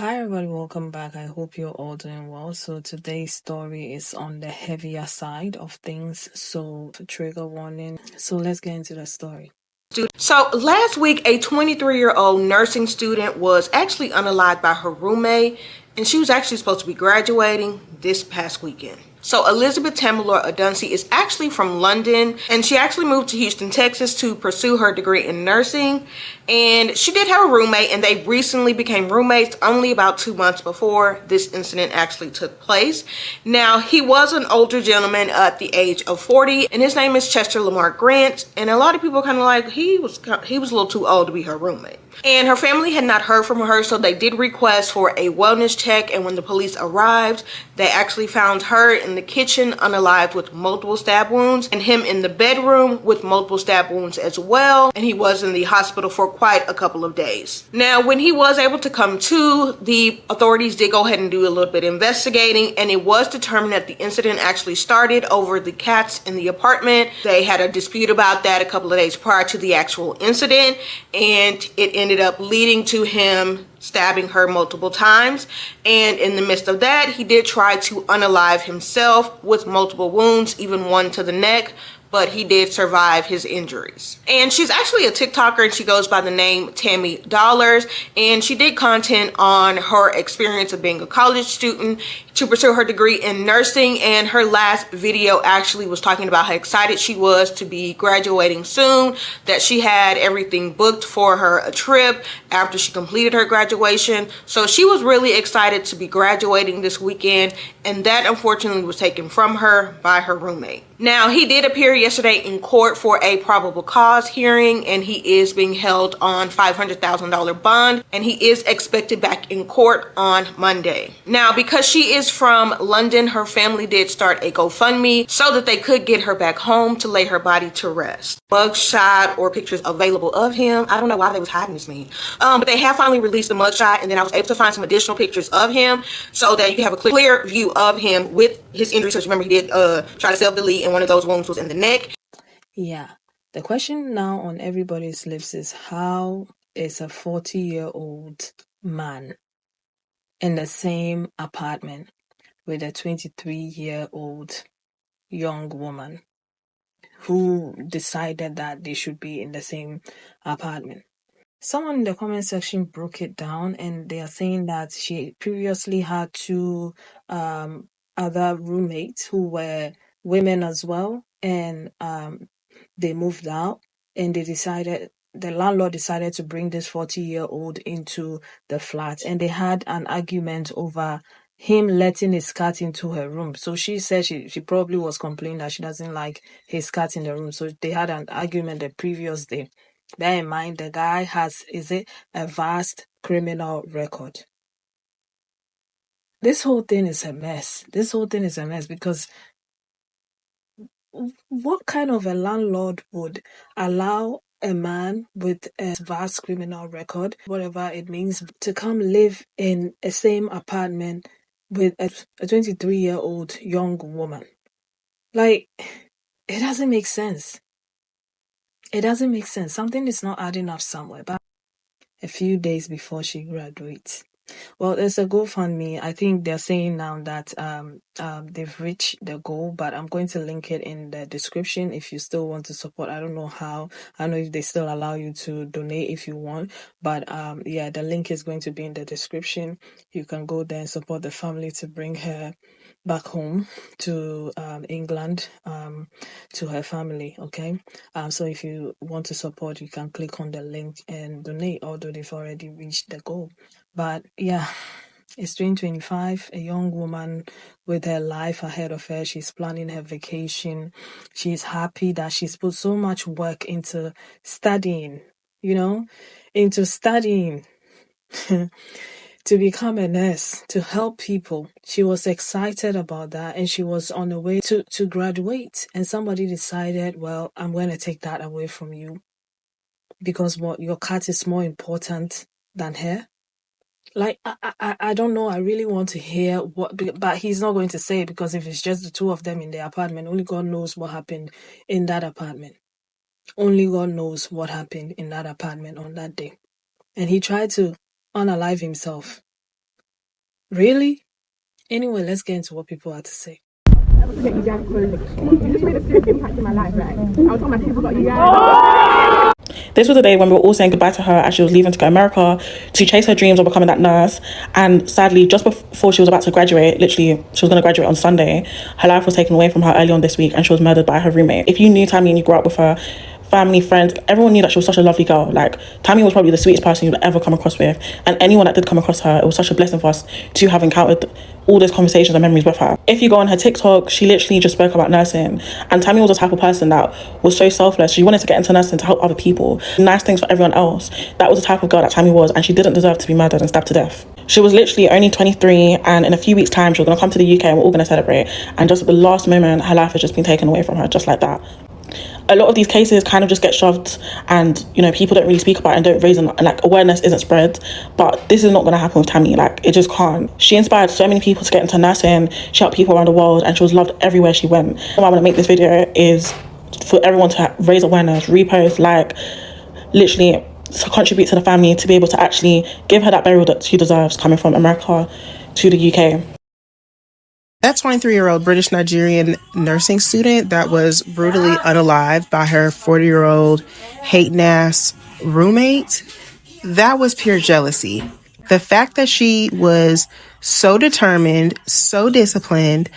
Hi everybody, welcome back. I hope you're all doing well. So today's story is on the heavier side of things, so trigger warning. So let's get into the story. So last week, a 23-year-old nursing student was actually unalived by her roommate, and she was actually supposed to be graduating this past weekend. So Elizabeth Tamilore Odunsi is actually from London, and she actually moved to Houston, Texas to pursue her degree in nursing. And she did have a roommate, and they recently became roommates only about 2 months before this incident actually took place. Now, he was an older gentleman at the age of 40, and his name is Chester Lamar Grant. And a lot of people kind of like, he was a little too old to be her roommate. And her family had not heard from her, so they did request for a wellness check. And when the police arrived, they actually found her in the kitchen unalived with multiple stab wounds, and him in the bedroom with multiple stab wounds as well. And he was in the hospital for quite a couple of days. Now, when he was able to come to, the authorities did go ahead and do a little bit of investigating, and it was determined that the incident actually started over the cats in the apartment. They had a dispute about that a couple of days prior to the actual incident, and it ended up leading to him stabbing her multiple times. And in the midst of that, he did try to unalive himself with multiple wounds, even one to the neck, but he did survive his injuries. And she's actually a TikToker, and she goes by the name Tammy Dollars, and she did content on her experience of being a college student to pursue her degree in nursing. And her last video actually was talking about how excited she was to be graduating soon, that she had everything booked for her a trip after she completed her graduation. So she was really excited to be graduating this weekend, and that unfortunately was taken from her by her roommate. Now, he did appear yesterday in court for a probable cause hearing, and he is being held on $500,000 bond, and he is expected back in court on Monday. Now, because she is from London, her family did start a GoFundMe so that they could get her back home to lay her body to rest. Mugshot or pictures available of him. I don't know why they was hiding this man. But they have finally released the mugshot, and then I was able to find some additional pictures of him so that you can have a clear view of him with his injuries. Because remember, he did try to self-delete, and one of those wounds was in the neck. Yeah, the question now on everybody's lips is, how is a 40-year-old man in the same apartment with a 23-year-old young woman who decided that they should be in the same apartment? Someone in the comment section broke it down, and they are saying that she previously had two other roommates who were women as well, and they moved out, and the landlord decided to bring this 40-year-old into the flat, and they had an argument over him letting his cat into her room. So she said she probably was complaining that she doesn't like his cat in the room. So they had an argument the previous day. Bear in mind, the guy has, a vast criminal record. This whole thing is a mess. Because what kind of a landlord would allow a man with a vast criminal record, whatever it means, to come live in a same apartment with a 23-year-old young woman? Like, it doesn't make sense. Something is not adding up somewhere. But a few days before she graduates. Well, there's a GoFundMe. I think they're saying now that they've reached the goal, but I'm going to link it in the description if you still want to support. I don't know how. I don't know if they still allow you to donate if you want, but yeah, the link is going to be in the description. You can go there and support the family to bring her back home to England, to her family. Okay. So if you want to support, you can click on the link and donate, although they've already reached the goal. But yeah, it's 2025, a young woman with her life ahead of her. She's planning her vacation. She's happy that she's put so much work into studying, to become a nurse, to help people. She was excited about that, and she was on the way to graduate. And somebody decided, well, I'm going to take that away from you because your cat is more important than her. Like, I don't know. I really want to hear but he's not going to say it, because if it's just the two of them in the apartment, only God knows what happened in that apartment. Only God knows what happened in that apartment on that day. And he tried to unalive himself. Really? Anyway, let's get into what people had to say. You guys just made a serious impact in my life, right? I was talking about people about you guys. This was the day when we were all saying goodbye to her as she was leaving to go to America to chase her dreams of becoming that nurse. And sadly, just before she was about to graduate, literally, she was going to graduate on Sunday, her life was taken away from her early on this week and she was murdered by her roommate. If you knew Tammy and you grew up with her, family, friends, everyone knew that she was such a lovely girl. Like, Tammy was probably the sweetest person you'd ever come across with. And anyone that did come across her, it was such a blessing for us to have encountered all those conversations and memories with her. If you go on her TikTok, she literally just spoke about nursing. And Tammy was the type of person that was so selfless. She wanted to get into nursing to help other people. Nice things for everyone else. That was the type of girl that Tammy was, and she didn't deserve to be murdered and stabbed to death. She was literally only 23, and in a few weeks' time, she was going to come to the UK and we're all going to celebrate. And just at the last moment, her life has just been taken away from her, just like that. A lot of these cases kind of just get shoved and, you know, people don't really speak about it and don't raise and like awareness isn't spread. But this is not going to happen with Tammy. Like, it just can't. She inspired so many people to get into nursing. She helped people around the world and she was loved everywhere she went. What I want to make this video is for everyone to raise awareness, repost, like, literally to contribute to the family to be able to actually give her that burial that she deserves coming from America to the UK. That 23-year-old British Nigerian nursing student that was brutally unalived by her 40-year-old hating-ass roommate, that was pure jealousy. The fact that she was so determined, so disciplined,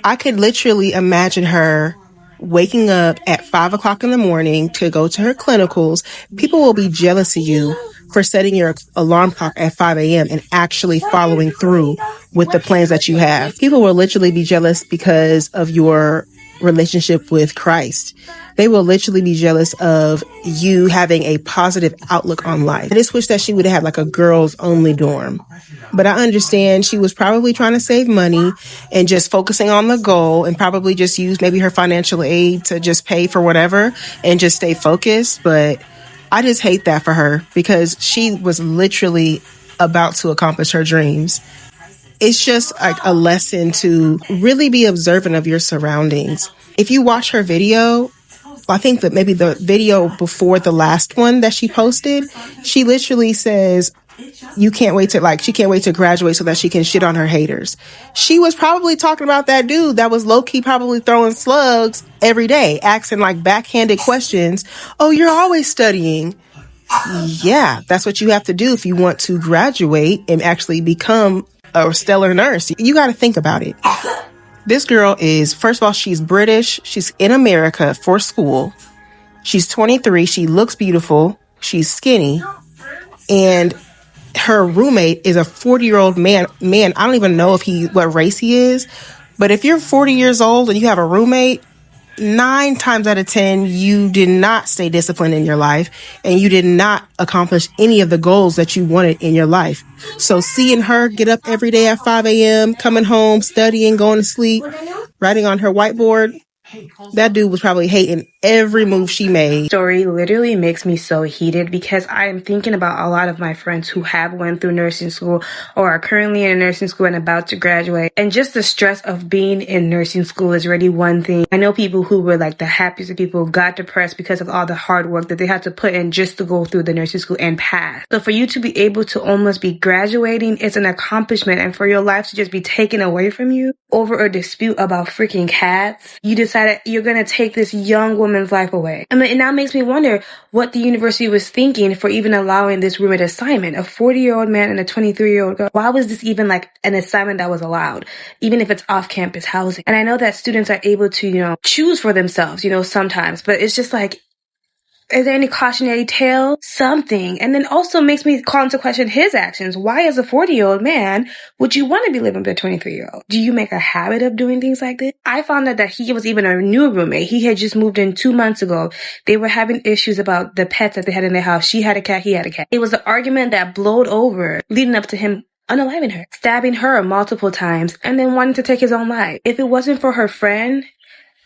I could literally imagine her waking up at 5 o'clock in the morning to go to her clinicals. People will be jealous of you for setting your alarm clock at 5 a.m. and actually following through with the plans that you have. People will literally be jealous because of your relationship with Christ. They will literally be jealous of you having a positive outlook on life. I just wish that she would have had like a girls only dorm. But I understand she was probably trying to save money and just focusing on the goal and probably just use maybe her financial aid to just pay for whatever and just stay focused. But I just hate that for her because she was literally about to accomplish her dreams. It's just like a lesson to really be observant of your surroundings. If you watch her video, I think that maybe the video before the last one that she posted, she literally says, she can't wait to graduate so that she can shit on her haters. She was probably talking about that dude that was low-key probably throwing slugs every day, asking like backhanded questions. Oh, you're always studying. Yeah, that's what you have to do if you want to graduate and actually become a stellar nurse. You got to think about it. This girl is, first of all, she's British. She's in America for school. She's 23. She looks beautiful. She's skinny. And her roommate is a 40-year-old man. I don't even know what race he is. But if you're 40 years old and you have a roommate, 9 times out of 10, you did not stay disciplined in your life and you did not accomplish any of the goals that you wanted in your life. So seeing her get up every day at 5 a.m., coming home, studying, going to sleep, writing on her whiteboard, that dude was probably hating every move she made. Story literally makes me so heated because I'm thinking about a lot of my friends who have went through nursing school or are currently in nursing school and about to graduate. And just the stress of being in nursing school is really one thing. I know people who were like the happiest of people got depressed because of all the hard work that they had to put in just to go through the nursing school and pass. So for you to be able to almost be graduating, it's an accomplishment. And for your life to just be taken away from you over a dispute about freaking cats, you decided you're going to take this young woman's life away. I mean, it now makes me wonder what the university was thinking for even allowing this roommate assignment. A 40-year-old man and a 23-year-old girl. Why was this even like an assignment that was allowed, even if it's off-campus housing? And I know that students are able to, choose for themselves, sometimes, but it's just like, is there any cautionary tale? Something. And then also makes me call into question his actions. Why, as a 40-year-old man, would you want to be living with a 23-year-old? Do you make a habit of doing things like this? I found out that he was even a new roommate. He had just moved in 2 months ago. They were having issues about the pets that they had in their house. She had a cat, he had a cat. It was an argument that blowed over, leading up to him unaliving her, stabbing her multiple times, and then wanting to take his own life. If it wasn't for her friend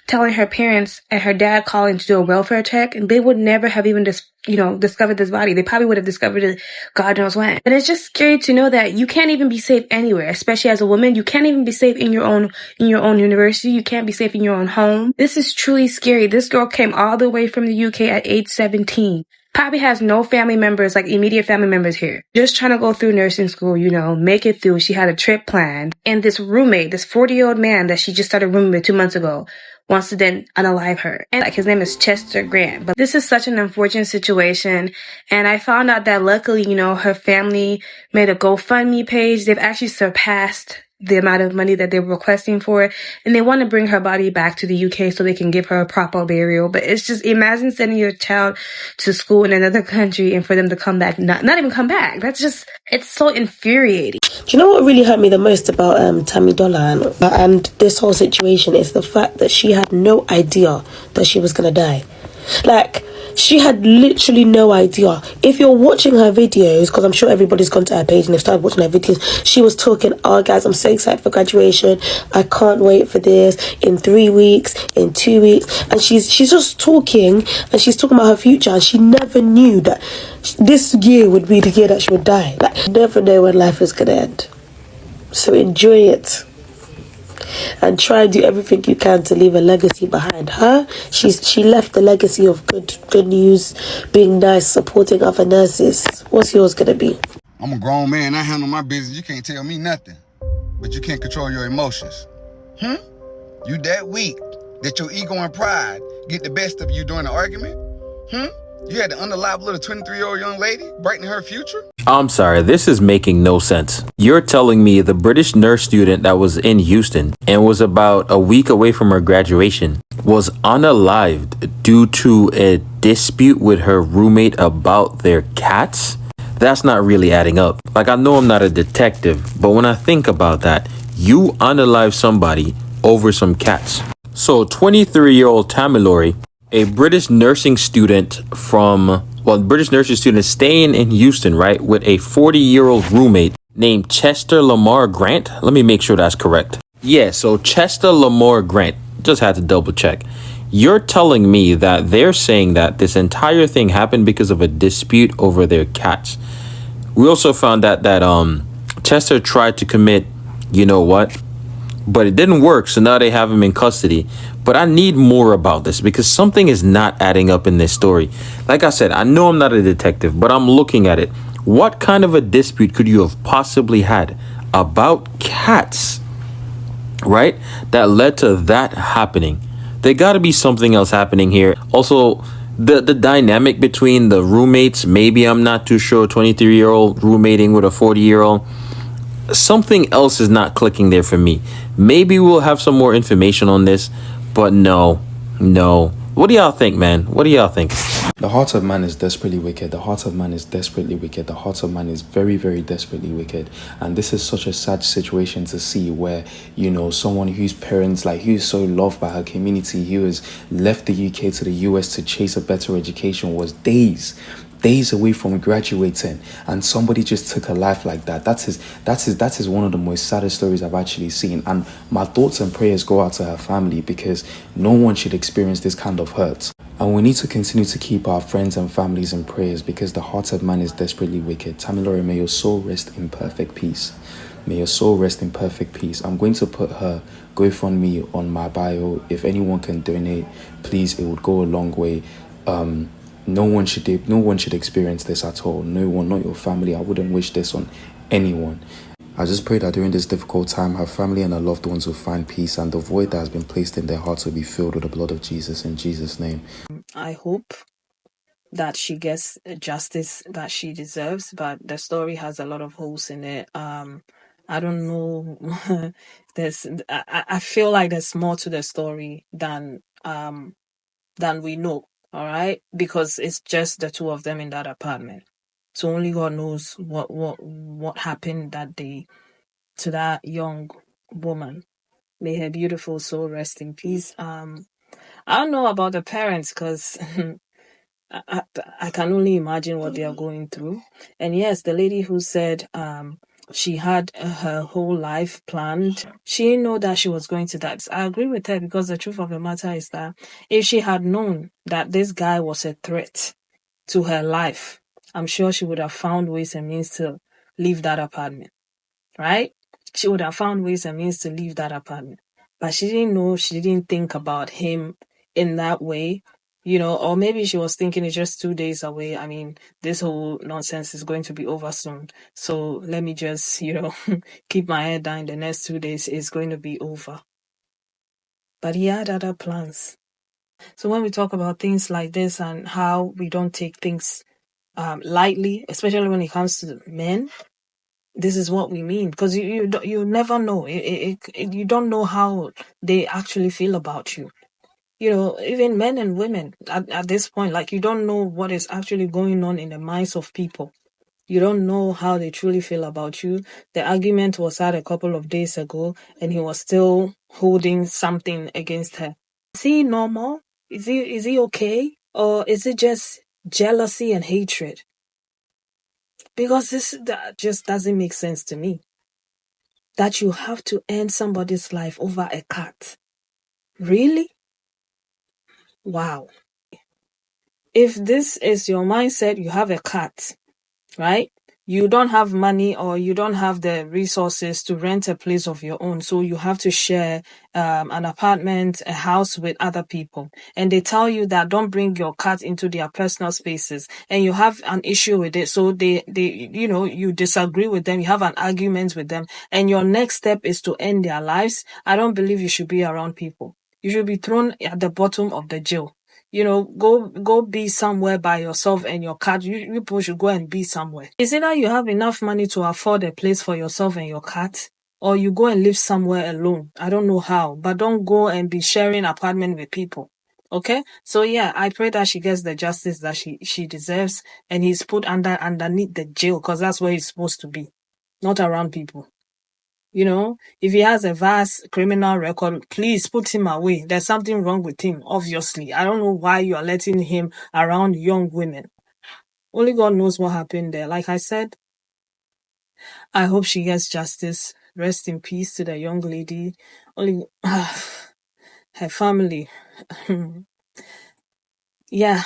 telling her parents and her dad calling to do a welfare check, and they would never have even discovered this body. They probably would have discovered it God knows when. And it's just scary to know that you can't even be safe anywhere, especially as a woman. You can't even be safe in your own university. You can't be safe in your own home. This is truly scary. This girl came all the way from the UK at age 17. Probably has no family members, like immediate family members here. Just trying to go through nursing school, make it through. She had a trip planned. And this roommate, this 40-year-old man that she just started rooming with 2 months ago, wants to then unalive her. And his name is Chester Grant. But this is such an unfortunate situation. And I found out that luckily, her family made a GoFundMe page. They've actually surpassed the amount of money that they were requesting for it. And they want to bring her body back to the UK so they can give her a proper burial. But it's just, imagine sending your child to school in another country and for them to come back, not even come back. That's just, it's so infuriating. Do you know what really hurt me the most about Tammy Dollar and this whole situation is the fact that she had no idea that she was going to die. Like, she had literally no idea. If you're watching her videos, because I'm sure everybody's gone to her page and they've started watching her videos, she was talking, oh guys, I'm so excited for graduation. I can't wait for this. In 3 weeks, in 2 weeks. And she's just talking, and she's talking about her future, and she never knew that this year would be the year that she would die. Like, you never know when life is going to end. So enjoy it. And try and do everything you can to leave a legacy behind her. She left a legacy of good news, being nice, supporting other nurses. What's yours gonna be? I'm a grown man. I handle my business. You can't tell me nothing, but you can't control your emotions. You that weak that your ego and pride get the best of you during the argument? You had to unalive little 23-year-old young lady, brightening her future? I'm sorry, this is making no sense. You're telling me the British nurse student that was in Houston and was about a week away from her graduation was unalived due to a dispute with her roommate about their cats? That's not really adding up. Like, I know I'm not a detective, but when I think about that, you unalive somebody over some cats. So 23-year-old Tamilore, a British nursing student staying in Houston, right, with a 40-year-old roommate named Chester Lamar Grant. Let me make sure that's correct. Yeah, so Chester Lamar Grant. Just had to double check. You're telling me that they're saying that this entire thing happened because of a dispute over their cats. We also found out that Chester tried to commit, you know what? But it didn't work, so now they have him in custody. But I need more about this because something is not adding up in this story. Like I said, I know I'm not a detective, but I'm looking at it. What kind of a dispute could you have possibly had about cats, right, that led to that happening? There got to be something else happening here. Also, the dynamic between the roommates, maybe I'm not too sure, 23-year-old roommating with a 40-year-old. Something else is not clicking there for me. Maybe we'll have some more information on this, but no. What do y'all think, man? What do y'all think? The heart of man is desperately wicked. The heart of man is desperately wicked. The heart of man is very, very desperately wicked. And this is such a sad situation to see where, someone whose parents, who's so loved by her community, who has left the UK to the US to chase a better education, was days away from graduating, and somebody just took a life like that. That is one of the most saddest stories I've actually seen, and my thoughts and prayers go out to her family because no one should experience this kind of hurt. And we need to continue to keep our friends and families in prayers because the heart of man is desperately wicked. Tamilore, may your soul rest in perfect peace. May your soul rest in perfect peace. I'm going to put her GoFundMe on my bio. If anyone can donate, please, it would go a long way. No one should experience this at all. No one, not your family. I wouldn't wish this on anyone. I just pray that during this difficult time, her family and her loved ones will find peace and the void that has been placed in their hearts will be filled with the blood of Jesus. In Jesus' name. I hope that she gets justice that she deserves, but the story has a lot of holes in it. I don't know. I feel like there's more to the story than we know. All right, because it's just the two of them in that apartment. So only God knows what happened that day to that young woman. May her beautiful soul rest in peace. I don't know about the parents because I can only imagine what they are going through. And yes, the lady who said she had her whole life planned. She didn't know that she was going to die. I agree with her because the truth of the matter is that if she had known that this guy was a threat to her life, I'm sure she would have found ways and means to leave that apartment, right? She would have found ways and means to leave that apartment. But she didn't know, she didn't think about him in that way. or maybe she was thinking it's just 2 days away. I mean, this whole nonsense is going to be over soon. So let me just, keep my head down. The next 2 days is going to be over. But he had other plans. So when we talk about things like this and how we don't take things lightly, especially when it comes to men, this is what we mean. Because you never know. You don't know how they actually feel about you. Even men and women at this point, like, you don't know what is actually going on in the minds of people. You don't know how they truly feel about you. The argument was had a couple of days ago, and he was still holding something against her. Is he normal? Is he okay? Or is it just jealousy and hatred? Because that just doesn't make sense to me. That you have to end somebody's life over a cat. Really? Wow. If this is your mindset, you have a cat, right? You don't have money or you don't have the resources to rent a place of your own. So you have to share an apartment, a house with other people. And they tell you that don't bring your cat into their personal spaces. And you have an issue with it. So you disagree with them. You have an argument with them. And your next step is to end their lives. I don't believe you should be around people. You should be thrown at the bottom of the jail. Go be somewhere by yourself and your cat. You people should go and be somewhere. It's either you have enough money to afford a place for yourself and your cat, or you go and live somewhere alone. I don't know how, but don't go and be sharing apartment with people. Okay? So yeah, I pray that she gets the justice that she deserves, and he's put underneath the jail, because that's where he's supposed to be, not around people. If he has a vast criminal record, please put him away. There's something wrong with him, obviously. I don't know why you are letting him around young women. Only God knows what happened there. Like I said, I hope she gets justice. Rest in peace to the young lady. Only her family. Yeah.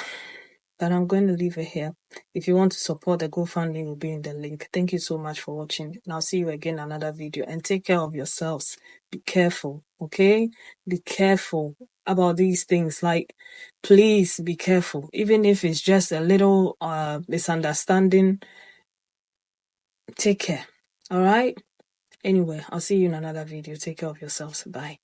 But I'm going to leave it here. If you want to support, the GoFundMe will be in the link. Thank you so much for watching. And I'll see you again in another video. And take care of yourselves. Be careful, okay? Be careful about these things. Like, please be careful. Even if it's just a little misunderstanding, take care. All right? Anyway, I'll see you in another video. Take care of yourselves. Bye.